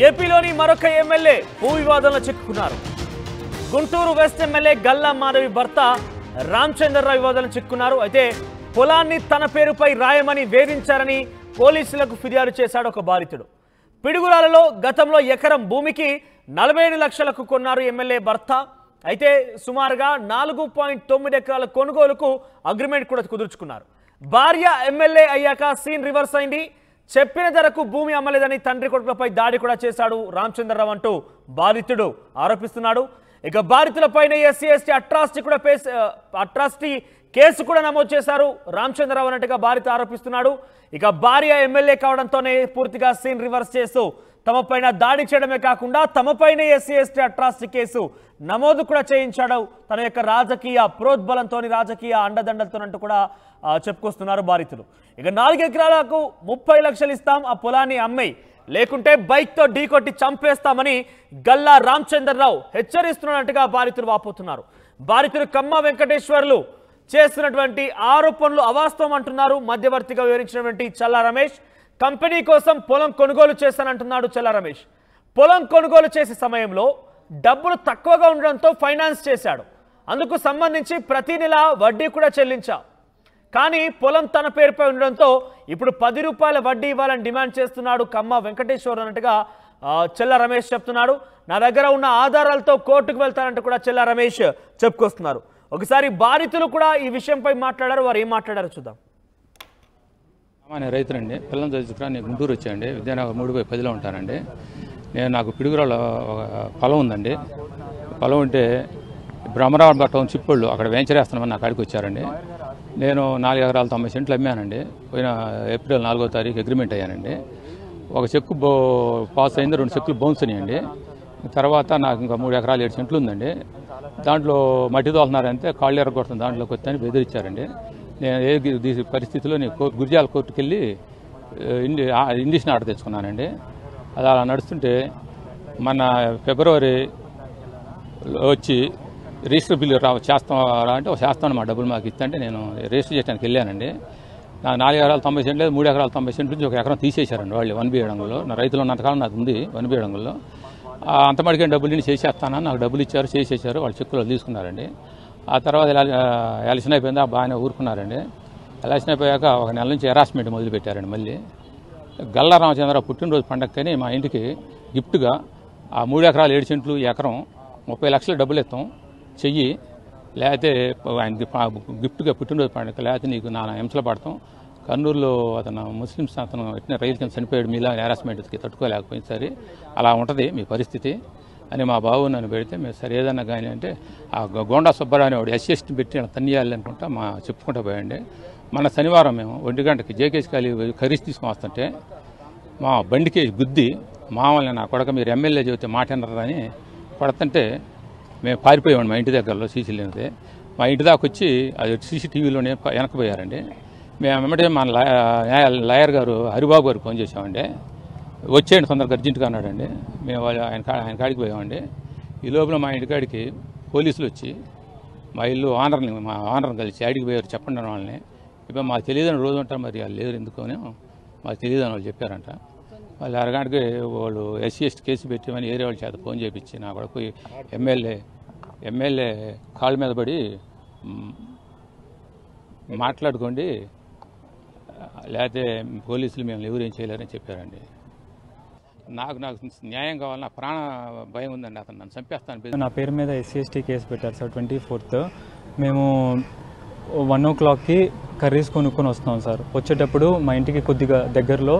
ఏపీలోని మరొక ఎమ్మెల్యే భూ వివాదంలో చిక్కుకున్నారు. గుంటూరు వెస్ట్ ఎమ్మెల్యే గల్లా మాధవి భర్త రామచంద్రరావు వివాదంలో చిక్కుకున్నారు. అయితే పొలాన్ని తన పేరుపై రాయమని వేధించారని పోలీసులకు ఫిర్యాదు చేశాడు ఒక బాధితుడు. పిడుగురాలలో గతంలో ఎకరం భూమికి 47 లక్షలకు కొన్నారు ఎమ్మెల్యే భర్త. అయితే సుమారుగా 4.9 ఎకరాల కొనుగోలుకు అగ్రిమెంట్ కూడా కుదుర్చుకున్నారు. భార్య ఎమ్మెల్యే అయ్యాక సీన్ రివర్స్ అయింది. చెప్పిన ధరకు భూమి అమ్మలేదని తండ్రి కొడుకులపై దాడి కూడా చేశాడు రామచంద్రరావు అంటూ బాధితుడు ఆరోపిస్తున్నాడు. ఇక బాధితులపైన ఎస్సీ ఎస్టీ అట్రాసిటీ కేసు కూడా నమోదు చేశారు రామచంద్రరావు అన్నట్టుగా బాధిత ఆరోపిస్తున్నాడు. ఇక భార్య ఎమ్మెల్యే కావడంతోనే పూర్తిగా సీన్ రివర్స్ చేస్తూ తమపైన దాడి చేయడమే కాకుండా తమపైన ఎస్సీ ఎస్టీ అట్రాసిటీ కేసు నమోదు కూడా చేయించాడు. తన యొక్క రాజకీయ ప్రోద్బలంతో రాజకీయ అండదండలతోనంటూ కూడా చెప్పుకొస్తున్నారు బాధితులు. ఇక 4 ఎకరాలకు 30 లక్షలు ఇస్తాం, ఆ పొలాన్ని అమ్మేయి, లేకుంటే బైక్తో ఢీకొట్టి చంపేస్తామని గల్లా రామచంద్రరావు హెచ్చరిస్తున్నట్టుగా బాధితులు వాపోతున్నారు. బాధితులు కమ్మ వెంకటేశ్వర్లు చేస్తున్నటువంటి ఆరోపణలు అవాస్తవం అంటున్నారు మధ్యవర్తిగా వివరించినటువంటి చల్లా రమేష్. కంపెనీ కోసం పొలం కొనుగోలు చేశానంటున్నాడు చల్లా రమేష్. పొలం కొనుగోలు చేసే సమయంలో డబ్బులు తక్కువగా ఉండడంతో ఫైనాన్స్ చేశాడు. అందుకు సంబంధించి ప్రతి నెల వడ్డీ కూడా చెల్లించా. కానీ పొలం తన పేరుపై ఉండడంతో ఇప్పుడు 10 రూపాయల వడ్డీ ఇవ్వాలని డిమాండ్ చేస్తున్నాడు కమ్మ వెంకటేశ్వర్ అన్నట్టుగా చల్లా రమేష్ చెప్తున్నాడు. నా దగ్గర ఉన్న ఆధారాలతో కోర్టుకు వెళ్తానంటూ కూడా చల్లా రమేష్ చెప్పుకొస్తున్నారు. ఒకసారి బాధితులు కూడా ఈ విషయంపై మాట్లాడారు. వారు ఏం మాట్లాడారో చూద్దాం. నేను రైతునండి, పిల్లలు చదువుకురా. నేను గుంటూరు వచ్చానండి, విద్యానగర్ 3/10లో ఉంటానండి. నాకు పిడుగురాల పొలం ఉందండి. పొలం ఉంటే బ్రహ్మరావు టౌన్షిప్ వాళ్ళు అక్కడ వెంచర్ వేస్తున్నామని నా కాడికి వచ్చారండి. నేను 4 ఎకరాల 90 సెంట్లు అమ్మానండి. పోయిన ఏప్రిల్ 4వ తారీఖు అగ్రిమెంట్ అయ్యానండి. ఒక చెక్కు పాస్ అయింది, 2 చెక్కులు బౌన్స్ అయ్యండి. తర్వాత నాకు ఇంకా 3 ఎకరాలు 7 సెంట్లు ఉందండి. దాంట్లో మట్టి తోలుతున్నారంటే కాళ్ళు ఎరగొడుతుంది, దాంట్లోకి వచ్చి బెదిరించారండి. నేను ఏ పరిస్థితిలో నేను గురిజాల కోర్టుకు వెళ్ళి ఇండిషన్ ఆర్డర్ తెచ్చుకున్నానండి. అది అలా నడుస్తుంటే మన ఫిబ్రవరి వచ్చి రిజిస్టర్ బిల్లు చేస్తాం అంటే చేస్తాను, మా డబ్బులు మాకు ఇస్తంటే నేను రిజిస్టర్ చేయడానికి వెళ్ళానండి. నా 4 ఎకరాలు 90 సెంట్లు లేదు, 3 ఎకరాలు 90 సెంట్లు నుంచి 1 ఎకరం తీసేశారండి వాళ్ళు 1 బియ్యడంలో. నా రైతులు ఉన్నంతకాలం నాకు ఉంది 1 బియ్యడంలో. అంత మడికే డబ్బులు నేను చేసేస్తానని నాకు డబ్బులు ఇచ్చారు, చేసేసారు. వాళ్ళు చెక్కులు తీసుకున్నారండి. ఆ తర్వాత ఎలక్షన్ అయిపోయింది, బాగానే ఊరుకున్నారండి. ఎలక్షన్ అయిపోయాక 1 నెల నుంచి హెరాస్మెంట్ మొదలుపెట్టారండి. మళ్ళీ గల్లా రామచంద్రరావు పుట్టినరోజు పండగకని మా ఇంటికి గిఫ్ట్గా ఆ 3 ఎకరాలు 7 సెంట్లు ఎకరం 30 లక్షలు డబ్బులు ఇస్తాం చెయ్యి, లేకపోతే ఆయనకి గిఫ్ట్గా పుట్టినరోజు పండుగ, లేకపోతే నీకు నా హింసలు పడతాం. కర్నూలులో అతను ముస్లిమ్స్ అతను ఎట్టిన రైలు కింద చనిపోయాడు, మీలా హెరాస్మెంట్కి తట్టుకోలేకపోయింది. సరే అలా ఉంటుంది మీ పరిస్థితి అని మా బాబు నన్ను పెడితే మేము సరే ఏదన్నా కానీ అంటే ఆ గోండా సుబ్బారావు వాడు ఎస్సీఎస్టీ పెట్టి తన్నియాలి అనుకుంటా చెప్పుకుంటూ పోయండి. మన శనివారం మేము 1 గంటకి జేకేసి ఖాళీ ఖరీదు తీసుకుని వస్తుంటే మా బండికి గుద్ది మామూలుగా నా కొడక మీరు ఎమ్మెల్యే చెబితే మాట వినరని కొడుతుంటే మేము పారిపోయామండి. మా ఇంటి దగ్గరలో సీసీ లేనిదే మా ఇంటి దాకా వచ్చి అది సీసీటీవీలోనే వెనకపోయారండి. మేము వెంబడే మన లాయర్ గారు హరిబాబు గారికి ఫోన్ చేసామండి. వచ్చేయండి తొందరగా అర్జెంటుగా అన్నాడండి. మేము ఆయన కాడికి పోయామండి. ఈ లోపల మా ఇంటికాడికి పోలీసులు వచ్చి మా ఆనర్ని కలిసి ఆడికి పోయారు. చెప్పండి వాళ్ళని, ఇప్పుడు మాకు తెలియదని రోజు ఉంటారు, మరి వాళ్ళు లేరు ఎందుకని మాకు తెలియదని వాళ్ళు చెప్పారంట. వాళ్ళు అరగంటకి వాళ్ళు ఎస్సీ/ఎస్టీ కేసు పెట్టమని ఏరే వాళ్ళ చేత ఫోన్ చేయించి నా కొడుకు ఎమ్మెల్యే కాళ్ళ మీద పడి మాట్లాడుకోండి, లేకపోతే పోలీసులు మేము ఎవరేం చేయలేరని చెప్పారండి. నాకు న్యాయం కావాలి, నా ప్రాణ భయం ఉందండి, అతను నన్ను చంపేస్తాను. నా పేరు మీద ఎస్సీ/ఎస్టీ కేసు పెట్టారు సార్. 24th మేము 1 o'clockకి కర్రీస్ కొనుక్కొని వస్తాం సార్. వచ్చేటప్పుడు మా ఇంటికి కొద్దిగా దగ్గరలో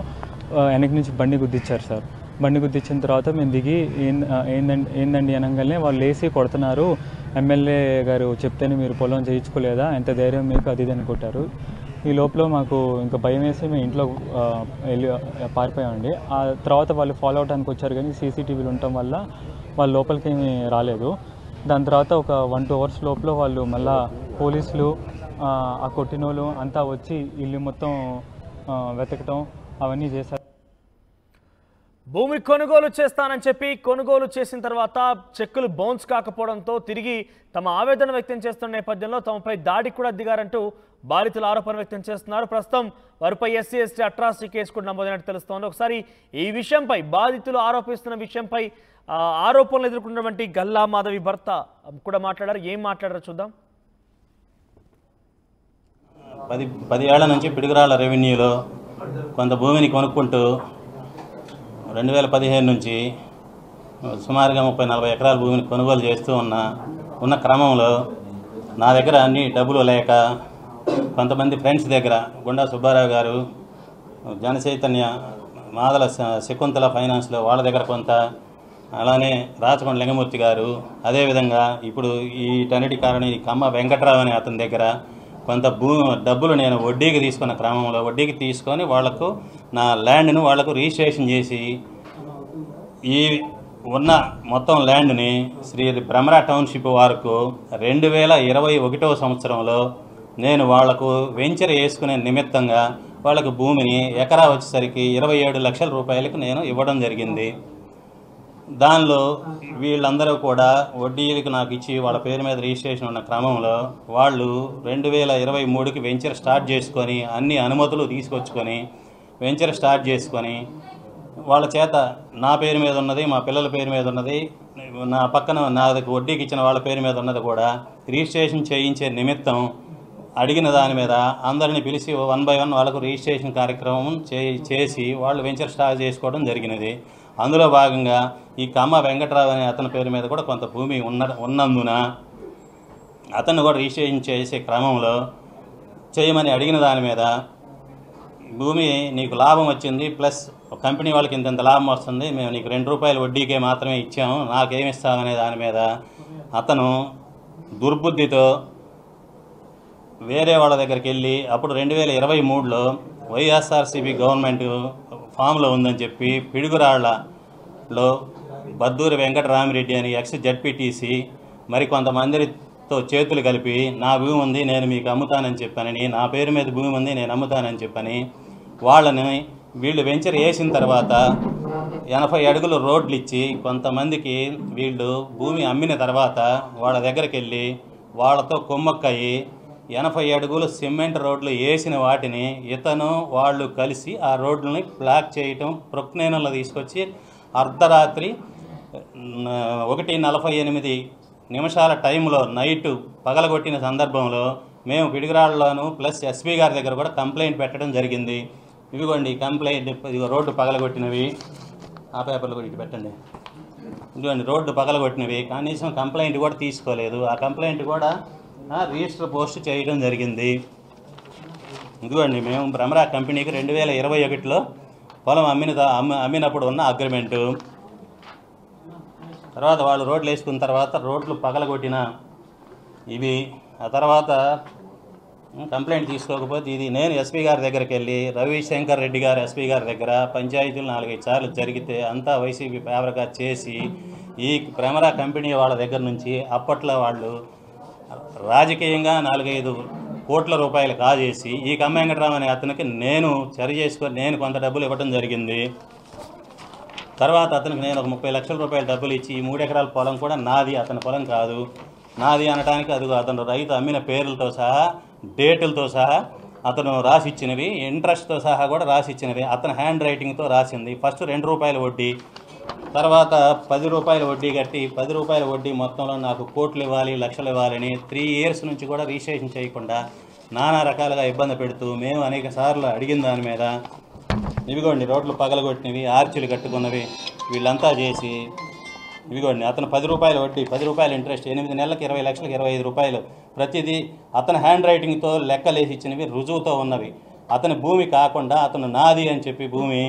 వెనక నుంచి బండి గుద్దిచ్చారు సార్. బండి గుద్దిచ్చిన తర్వాత మేము దిగి ఏందండి అనగానే వాళ్ళు లేచి కొడుతున్నారు. ఎమ్మెల్యే గారు చెప్తేనే మీరు పొలం చేయించుకోలేదా, ఎంత ధైర్యం మీకు, అది అని కొట్టారు. ఈ లోపల మాకు ఇంకా భయం వేసి మేము ఇంట్లో వెళ్ళి పారిపోయామండి. ఆ తర్వాత వాళ్ళు ఫాలో అవడానికి వచ్చారు, కానీ సీసీటీవీలు ఉండటం వల్ల వాళ్ళు లోపలికి ఏమీ రాలేదు. దాని తర్వాత ఒక 1-2 hours లోపల వాళ్ళు మళ్ళీ పోలీసులు ఆ కొట్టినోళ్ళు అంతా వచ్చి ఇల్లు మొత్తం వెతకటం అవన్నీ చేశారు. భూమి కొనుగోలు చేస్తానని చెప్పి కొనుగోలు చేసిన తర్వాత చెక్కులు బౌన్స్ కాకపోవడంతో తిరిగి తమ ఆవేదన వ్యక్తం చేస్తున్న నేపథ్యంలో తమపై దాడి కూడా దిగారంటూ బాధితులు ఆరోపణ వ్యక్తం చేస్తున్నారు. ప్రస్తుతం వారిపై SC/ST అట్రాసిటీ కేసు కూడా నమోదైనట్టు తెలుస్తోంది. ఒకసారి ఈ విషయంపై బాధితులు ఆరోపిస్తున్న విషయంపై ఆరోపణలు ఎదుర్కొన్నటువంటి గల్లా మాధవి భర్త కూడా మాట్లాడారు. ఏం మాట్లాడారో చూద్దాం. 10 ఏళ్ల నుంచి పిడుగురాళ్ల రెవెన్యూలో కొంత భూమిని కొనుక్కుంటూ 2015 నుంచి సుమారుగా 30-40 ఎకరాల భూమిని కొనుగోలు చేస్తూ ఉన్న క్రమంలో నా దగ్గర అన్ని డబ్బులు లేక కొంతమంది ఫ్రెండ్స్ దగ్గర గుండా సుబ్బారావు గారు, జనచైతన్య, మాదల శకుంతల ఫైనాన్స్లో వాళ్ళ దగ్గర కొంత, అలానే రాచకొండ లింగమూర్తి గారు, అదేవిధంగా ఇప్పుడు వీటన్నిటి కారణం ఈ కమ్మ వెంకట్రావు అనే అతని దగ్గర కొంత డబ్బులు నేను వడ్డీకి తీసుకున్న క్రమంలో వడ్డీకి తీసుకొని వాళ్లకు నా ల్యాండ్ను వాళ్లకు రిజిస్ట్రేషన్ చేసి ఈ ఉన్న మొత్తం ల్యాండ్ని శ్రీ భ్రమరా టౌన్షిప్ వారికి 2021వ సంవత్సరంలో నేను వాళ్లకు వెంచర్ వేసుకునే నిమిత్తంగా వాళ్ళకు భూమిని ఎకరా వచ్చేసరికి 27 లక్షల రూపాయలకు నేను ఇవ్వడం జరిగింది. దానిలో వీళ్ళందరూ కూడా వడ్డీలకు నాకు ఇచ్చి వాళ్ళ పేరు మీద రిజిస్ట్రేషన్ ఉన్న క్రమంలో వాళ్ళు 2023కి వెంచర్ స్టార్ట్ చేసుకొని అన్ని అనుమతులు తీసుకొచ్చుకొని వెంచర్ స్టార్ట్ చేసుకొని వాళ్ళ చేత నా పేరు మీద ఉన్నది, మా పిల్లల పేరు మీద ఉన్నది, నా పక్కన నాకు వడ్డీకి ఇచ్చిన వాళ్ళ పేరు మీద ఉన్నది కూడా రిజిస్ట్రేషన్ చేయించే నిమిత్తం అడిగిన దాని మీద అందరిని పిలిచి 1 by 1 వాళ్ళకు రిజిస్ట్రేషన్ కార్యక్రమం చేసి వాళ్ళు వెంచర్ స్టార్ట్ చేసుకోవడం జరిగినది. అందులో భాగంగా ఈ కమ్మ వెంకట్రావు అనే అతని పేరు మీద కూడా కొంత భూమి ఉన్నందున అతన్ని కూడా రిజిస్ట్రేషన్ చేసే క్రమంలో చేయమని అడిగిన దాని మీద భూమి నీకు లాభం వచ్చింది, ప్లస్ కంపెనీ వాళ్ళకి ఇంత లాభం వస్తుంది, మేము నీకు 2 రూపాయల వడ్డీకే మాత్రమే ఇచ్చాము, నాకేమి ఇస్తామనే దాని మీద అతను దుర్బుద్ధితో వేరే వాళ్ళ దగ్గరికి వెళ్ళి అప్పుడు 2023లో వైఎస్ఆర్సీపీ గవర్నమెంట్ ఫామ్లో ఉందని చెప్పి పిడుగురాళ్లలో బద్దూరి వెంకటరామిరెడ్డి అని ex-ZPTC మరి కొంతమందితో చేతులు కలిపి నా భూమి ఉంది నేను మీకు అమ్ముతానని చెప్పానని, నా పేరు మీద భూమి ఉంది నేను అమ్ముతానని చెప్పని వాళ్ళని వీళ్ళు వెంచర్ వేసిన తర్వాత 80 అడుగులు రోడ్లు ఇచ్చి కొంతమందికి వీళ్ళు భూమి అమ్మిన తర్వాత వాళ్ళ దగ్గరికి వెళ్ళి వాళ్ళతో కుమ్మక్కయ్యి 80 అడుగులు సిమెంట్ రోడ్లు వేసిన వాటిని ఇతను వాళ్ళు కలిసి ఆ రోడ్లని బ్లాక్ చేయటం, ప్రొక్నేనంలో తీసుకొచ్చి అర్ధరాత్రి 1:48 టైంలో నైటు పగలగొట్టిన సందర్భంలో మేము పిడుగురాళ్ళలోను ప్లస్ ఎస్పీ గారి దగ్గర కూడా కంప్లైంట్ పెట్టడం జరిగింది. ఇదిగోండి కంప్లైంట్, ఇదిగో రోడ్డు పగలగొట్టినవి, ఆ పేపర్లు కూడా ఇటు పెట్టండి, ఇదిగోండి రోడ్డు పగలగొట్టినవి, కనీసం కంప్లైంట్ కూడా తీసుకోలేదు. ఆ కంప్లైంట్ కూడా రిజిస్టర్ పోస్ట్ చేయడం జరిగింది. ఇదిగోండి మేము భ్రమరా కంపెనీకి 2021లో పొలం అమ్మినప్పుడు ఉన్న అగ్రిమెంటు. తర్వాత వాళ్ళు రోడ్లు వేసుకున్న తర్వాత రోడ్లు పగలగొట్టిన ఇవి. ఆ తర్వాత కంప్లైంట్ తీసుకోకపోతే ఇది నేను ఎస్పీ గారి దగ్గరికి వెళ్ళి రవిశంకర్ రెడ్డి గారు ఎస్పీ గారి దగ్గర పంచాయతీలు 4-5 సార్లు జరిగితే అంతా వైసీపీ ఫేవర్గా చేసి ఈ భ్రమరా కంపెనీ వాళ్ళ దగ్గర నుంచి అప్పట్లో వాళ్ళు రాజకీయంగా 4-5 కోట్ల రూపాయలు కాజేసి ఈ కమ్మ వెంకటరావు అనే అతనికి నేను చర్య చేసుకొని నేను కొంత డబ్బులు ఇవ్వడం జరిగింది. తర్వాత అతనికి నేను ఒక 30 లక్షల రూపాయల డబ్బులు ఇచ్చి ఈ 3 ఎకరాల పొలం కూడా నాది, అతని పొలం కాదు, నాది అనడానికి అదిగో అతను రైతు అమ్మిన పేర్లతో సహా డేటులతో సహా అతను రాసిచ్చినవి, ఇంట్రెస్ట్తో సహా కూడా రాసిచ్చినవి, అతని హ్యాండ్ రైటింగ్తో రాసింది. ఫస్ట్ 2 రూపాయల వడ్డీ, తర్వాత 10 రూపాయల వడ్డీ కట్టి 10 రూపాయల వడ్డీ మొత్తంలో నాకు కోట్లు ఇవ్వాలి, లక్షలు ఇవ్వాలని 3 ఇయర్స్ నుంచి కూడా రిజిస్ట్రేషన్ చేయకుండా నానా రకాలుగా ఇబ్బంది పెడుతూ మేము అనేక సార్లు అడిగిన దాని మీద ఇవిగోండి రోడ్లు పగలగొట్టినవి, ఆర్చీలు కట్టుకున్నవి వీళ్ళంతా చేసి ఇవిగోండి అతను 10 రూపాయల వడ్డీ, 10 రూపాయల ఇంట్రెస్ట్, 8 నెలలకు 20 లక్షలకు 25 రూపాయలు ప్రతిదీ అతని హ్యాండ్ రైటింగ్తో లెక్కలేసి ఇచ్చినవి, రుజువుతో ఉన్నవి. అతని భూమి కాకుండా అతను నాది అని చెప్పి భూమి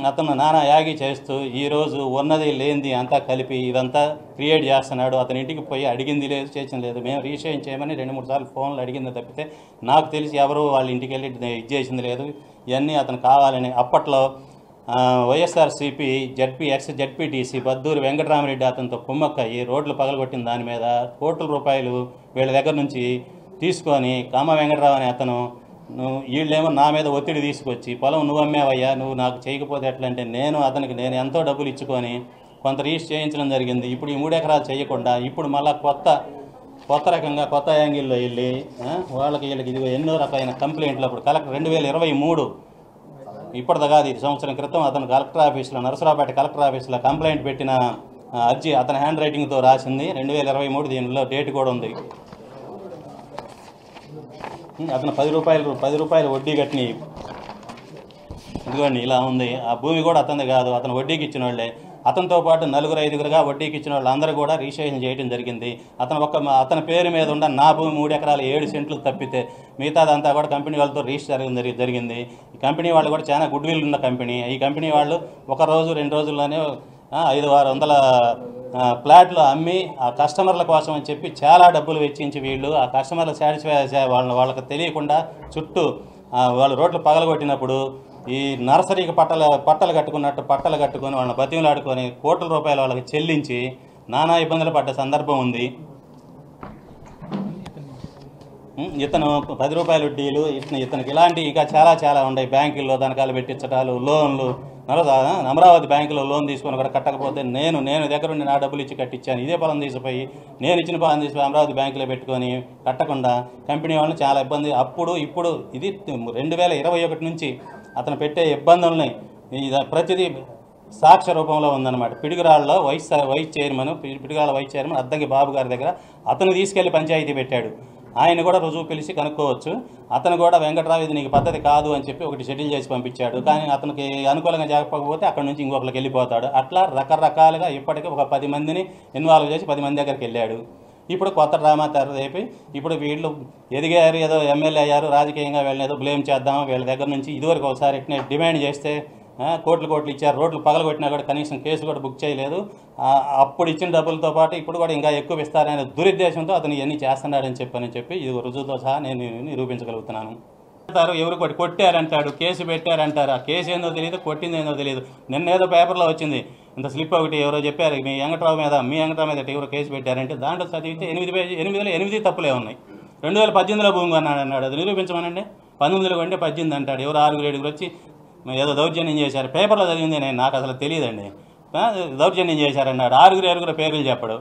అతను నానా యాగి చేస్తూ ఈరోజు ఉన్నది లేనిది అంతా కలిపి ఇదంతా క్రియేట్ చేస్తున్నాడు. అతని ఇంటికి పోయి అడిగింది లేదు, చేసింది లేదు. మేము రిజిస్ట్రేషన్ చేయమని 2-3 సార్లు ఫోన్లు అడిగింది తప్పితే నాకు తెలిసి ఎవరు వాళ్ళ ఇంటికి వెళ్ళి ఇది చేసింది లేదు. ఇవన్నీ అతను కావాలని అప్పట్లో వైఎస్ఆర్సీపీ ex-ZPTC బద్దూరి వెంకటరామిరెడ్డి అతనితో కుమ్మక్కయ్యి రోడ్లు పగలగొట్టిన దాని మీద కోట్ల రూపాయలు వీళ్ళ దగ్గర నుంచి తీసుకొని కమ్మ వెంకటరావు అనే అతను వీళ్ళేమో నా మీద ఒత్తిడి తీసుకొచ్చి పొలం నువ్వు అమ్మేవయ్యా, నువ్వు నాకు చేయకపోతే ఎట్లంటే నేను ఎంతో డబ్బులు ఇచ్చుకొని కొంత రిజిస్టర్ చేయించడం జరిగింది. ఇప్పుడు ఈ 3 ఎకరాలు చేయకుండా ఇప్పుడు మళ్ళీ కొత్త కొత్త రకంగా కొత్త యాంగిల్లో వెళ్ళి వీళ్ళకి ఇది ఎన్నో రకమైన కంప్లైంట్లు అప్పుడు కలెక్టర్ 2023 ఇప్పటిదా కాదు, ఇది సంవత్సరం క్రితం అతను కలెక్టర్ ఆఫీస్లో నరసరావుపేట కలెక్టర్ ఆఫీస్లో కంప్లైంట్ పెట్టిన అర్జీ అతని హ్యాండ్ రైటింగ్తో రాసింది 2023. దీనిలో డేట్ కూడా ఉంది. అతను 10 రూపాయలు వడ్డీ కట్టిన ఇదిగోండి ఇలా ఉంది. ఆ భూమి కూడా అతనిది కాదు, అతను వడ్డీకి ఇచ్చిన వాళ్ళే. అతనితో పాటు 4-5 వడ్డీకి ఇచ్చిన వాళ్ళు అందరూ కూడా రిజిస్ట్రేషన్ చేయడం జరిగింది. అతని పేరు మీద ఉన్న నా భూమి 3 ఎకరాలు 7 సెంట్లు తప్పితే మిగతాదంతా కూడా కంపెనీ వాళ్ళతో రిజిస్టర్ జరిగింది. ఈ కంపెనీ వాళ్ళు కూడా చాలా గుడ్ విల్ ఉన్న కంపెనీ. ఈ కంపెనీ వాళ్ళు 1 రోజు 2 రోజుల్లోనే 500-600 ఫ్లాట్లు అమ్మి ఆ కస్టమర్ల కోసం అని చెప్పి చాలా డబ్బులు వెచ్చించి వీళ్ళు ఆ కస్టమర్లు సాటిస్ఫై వాళ్ళకి తెలియకుండా చుట్టూ వాళ్ళు రోడ్లు పగలగొట్టినప్పుడు ఈ నర్సరీకి పట్టలు కట్టుకొని వాళ్ళని బతిమలాడుకొని కోట్ల రూపాయలు వాళ్ళకి చెల్లించి నానా ఇబ్బందులు పడ్డ సందర్భం ఉంది. ఇతను 10 రూపాయల వడ్డీలు ఇతనికి ఇలాంటి ఇంకా చాలా ఉన్నాయి. బ్యాంకుల్లో దనకాలు పెట్టించడాలు, లోన్లు. అమరావతి బ్యాంకులో లోన్ తీసుకొని కూడా కట్టకపోతే నేను దగ్గర ఉండి నా డబ్బులు ఇచ్చి కట్టించాను. ఇదే పొలం తీసిపోయి నేను ఇచ్చిన పొలం తీసిపోయి అమరావతి బ్యాంకులో పెట్టుకొని కట్టకుండా కంపెనీ వాళ్ళని చాలా ఇబ్బంది. ఇప్పుడు ఇది 2021 నుంచి అతను పెట్టే ఇబ్బందుల్ని ప్రతిదీ సాక్ష్య రూపంలో ఉందన్నమాట. పిడుగురాళ్ళలో వైస్ చైర్మన్ అద్దంకి బాబు గారి దగ్గర అతను తీసుకెళ్లి పంచాయతీ పెట్టాడు. ఆయన కూడా రుజువు పిలిచి కనుక్కోవచ్చు. అతను కూడా వెంకట్రావు ఇది నీకు పద్ధతి కాదు అని చెప్పి ఒకటి షెడ్యూల్ చేసి పంపించాడు. కానీ అతనికి అనుకూలంగా జరగకపోతే అక్కడ నుంచి ఇంకొకరికి వెళ్ళిపోతాడు. అట్లా రకరకాలుగా ఇప్పటికీ ఒక 10 మందిని ఇన్వాల్వ్ చేసి 10 మంది దగ్గరికి వెళ్ళాడు. ఇప్పుడు కొత్త డ్రామా తెరదేపి ఇప్పుడు వీళ్ళు ఎదిగారు, ఏదో ఎమ్మెల్యే అయ్యారు, రాజకీయంగా వీళ్ళని ఏదో బ్లేమ్ చేద్దాం వీళ్ళ దగ్గర నుంచి. ఇదివరకు ఒకసారి ఇట్నే డిమాండ్ చేస్తే కోట్లు ఇచ్చారు, రోడ్లు పగలగొట్టినా కూడా కనీసం కేసు కూడా బుక్ చేయలేదు. అప్పుడు ఇచ్చిన డబ్బులతో పాటు ఇప్పుడు కూడా ఇంకా ఎక్కువ ఇస్తారనే దురుద్దేశంతో అతను ఇవన్నీ చేస్తున్నాడని చెప్పి ఇది రుజువుతో సహా నేను నిరూపించగలుగుతున్నాను. ఎవరు కొట్టారంటాడు, కేసు పెట్టారంటారు. ఆ కేసు ఏందో తెలియదు, కొట్టింది ఏందో తెలియదు. నిన్నేదో పేపర్లో వచ్చింది ఇంత స్లిప్ ఒకటి ఎవరో చెప్పారు మీ వెంకట్రావు మీద ఎవరో కేసు పెట్టారంటే దాంట్లో చదివితే 8 తప్పులే ఉన్నాయి. 2018లో భూమి కొన్నాడు అన్నాడు, అది నిరూపించమనండి. 19లో కొంటే 18 అంటాడు. ఎవరు 6-7 వచ్చి ఏదో దౌర్జన్యం చేశారు, పేపర్లో చదివింది నాకు అసలు తెలియదండి. దౌర్జన్యం చేశారన్నాడు. 6 పేర్లు చెప్పడు.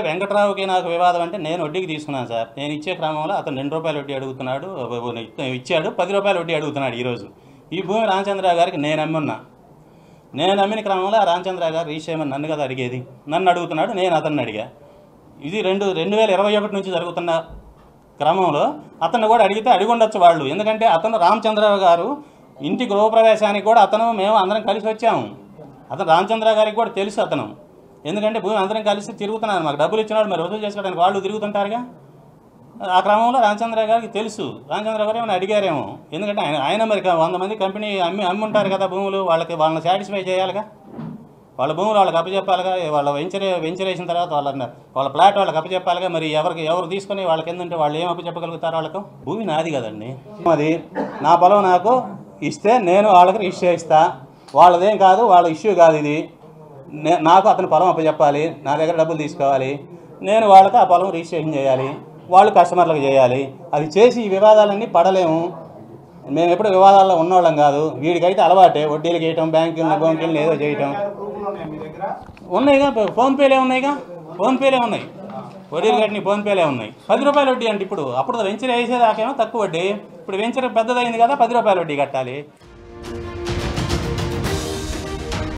వెంకట్రావుకి నాకు వివాదం అంటే నేను వడ్డీకి తీసుకున్నాను సార్. నేను ఇచ్చే క్రమంలో అతను 2 రూపాయలు వడ్డీ అడుగుతున్నాడు, ఇచ్చాడు 10 రూపాయలు వడ్డీ అడుగుతున్నాడు. ఈరోజు ఈ భూమి రామచంద్ర గారికి నేను అమ్మిన క్రమంలో ఆ రామచంద్ర గారు రీషేమని నన్ను కదా అడిగేది, నన్ను అడుగుతున్నాడు, నేను అతన్ని అడిగా. ఇది 2021 నుంచి జరుగుతున్న క్రమంలో అతను కూడా అడిగి ఉండొచ్చు వాళ్ళు. ఎందుకంటే అతను రామచంద్రరావు గారు ఇంటి గృహప్రవేశానికి కూడా మేము అందరం కలిసి వచ్చాము. అతను రామచంద్ర గారికి కూడా తెలుసు అతను, ఎందుకంటే భూమి అందరం కలిసి తిరుగుతున్నారు. మాకు డబ్బులు ఇచ్చినాడు, మరి వసూలు చేసుకోవడానికి వాళ్ళు తిరుగుతుంటారుగా. ఆ క్రమంలో రామచంద్ర గారికి తెలుసు. రామచంద్ర గారు ఏమైనా అడిగారేమో, ఎందుకంటే ఆయన మరి 100 మంది కంపెనీ అమ్మి ఉంటారు కదా భూములు, వాళ్ళని సాటిస్ఫై చేయాలిగా. వాళ్ళ భూములు వాళ్ళకి అప్పచెప్పాలిగా. వాళ్ళ వెంచర్ వేసిన తర్వాత వాళ్ళ ప్లాట్ వాళ్ళకి అప్పచెప్పాలిగా. మరి ఎవరు తీసుకొని వాళ్ళకి ఎందుంటే వాళ్ళు ఏం అప్పచెప్పగలుగుతారు? వాళ్ళకు భూమి నాది కదండి. అది నా పొలం నాకు ఇస్తే నేను వాళ్ళకి రిజిస్టర్ చేస్తా. వాళ్ళదేం కాదు, వాళ్ళ ఇష్యూ కాదు ఇది. నాకు అతని పొలం అప్పచెప్పాలి, నా దగ్గర డబ్బులు తీసుకోవాలి, నేను వాళ్ళకి ఆ పొలం రిజిస్ట్రేషన్ చేయాలి, వాళ్ళు కస్టమర్లకు చేయాలి. అది చేసి ఈ వివాదాలన్నీ పడలేము. మేము ఎప్పుడు వివాదాల్లో ఉన్నవాళ్ళం కాదు. వీడికైతే అలవాటే వడ్డీలు చేయటం, బ్యాంకులు ఏదో చేయటం. ఉన్నాయిగా, ఫోన్పేలే ఉన్నాయిగా, ఉన్నాయి. వడ్డీలు కట్టిన ఫోన్పేలే ఉన్నాయి. 10 రూపాయల వడ్డీ అంటే అప్పుడు వెంచర్ వేసేదాకేమో తక్కువ వడ్డీ. ఇప్పుడు వెంచర్ పెద్దదైంది కదా, 10 రూపాయల వడ్డీ కట్టాలి.